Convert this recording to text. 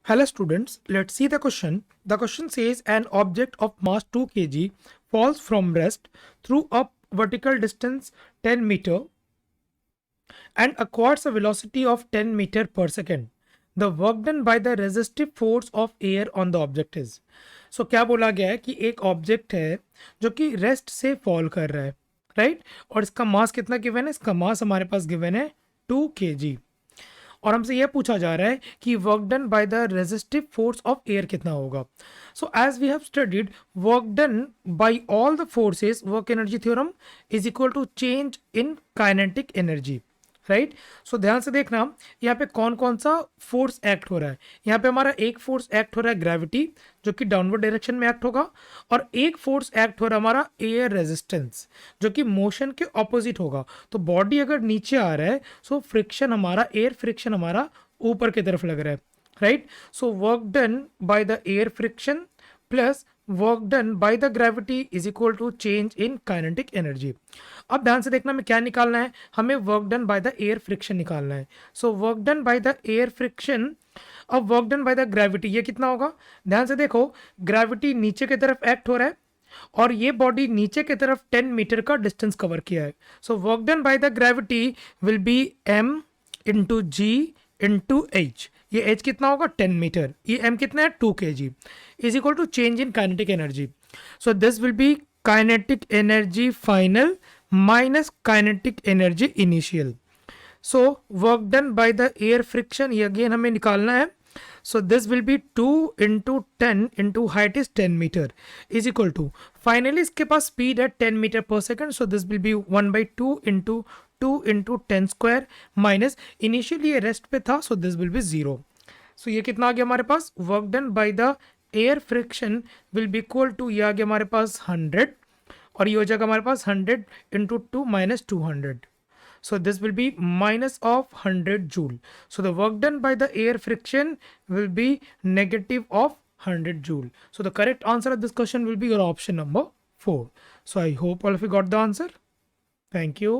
Hello students, let's see the question. The question says an object of mass 2 kg falls from rest through a vertical distance 10 meter and acquires a velocity of 10 meter per second. The work done by the resistive force of air on the object is. So क्या बोला गया है कि एक object है जो कि rest से फॉल कर रहा है, राइट? और इसका मास कितना गिवन है? इसका मास हमारे पास गिवन है 2 kg और हमसे यह पूछा जा रहा है कि work done by the resistive force of air कितना होगा. So as we have studied work done by all the forces, work energy theorem is equal to change in kinetic energy, right? सो ध्यान से देखना यहाँ पे कौन कौन सा फोर्स एक्ट हो रहा है. यहाँ पे हमारा एक फोर्स एक्ट हो रहा है ग्रेविटी, जो कि डाउनवर्ड डायरेक्शन में एक्ट होगा, और एक फोर्स एक्ट हो रहा है हमारा एयर रेजिस्टेंस, जो कि मोशन के ऑपोजिट होगा. तो बॉडी अगर नीचे आ रहा है सो फ्रिक्शन हमारा, एयर फ्रिक्शन हमारा ऊपर की तरफ लग रहा है, right? So work done by the air friction plus work done by the gravity is equal to change in kinetic energy. अब ध्यान से देखना हमें क्या निकालना है, हमें work done by the air friction निकालना है. So work done by the air friction, अब work done by the gravity ये कितना होगा? ध्यान से देखो, ग्रेविटी नीचे की तरफ एक्ट हो रहा है और ये बॉडी नीचे की तरफ 10 मीटर का डिस्टेंस कवर किया है. So work done by the gravity will be m into G into H. ये h कितना होगा? 10 मीटर. ये m कितना है? 2 kg is equal to change in kinetic energy. So this will be kinetic energy final minus kinetic energy initial. So work done by the air friction ये again हमें निकालना है. So this will be 2 into 10 into height is 10 meter is equal to, finally इसके पास speed है 10 meter per second, so this will be 1 by 2 into 10 square minus initially ये rest पे था, so this will be 0. so ये कितना आ गया हमारे पास? work done by the air friction will be equal to, ये आ गया हमारे पास 100 और ये हो जाएगा हमारे पास 100 into 2 minus 200. So this will be minus of 100 joule. So the work done by the air friction will be negative of 100 joule. So the correct answer of this question will be your option number 4. So I hope all of you got the answer. Thank you.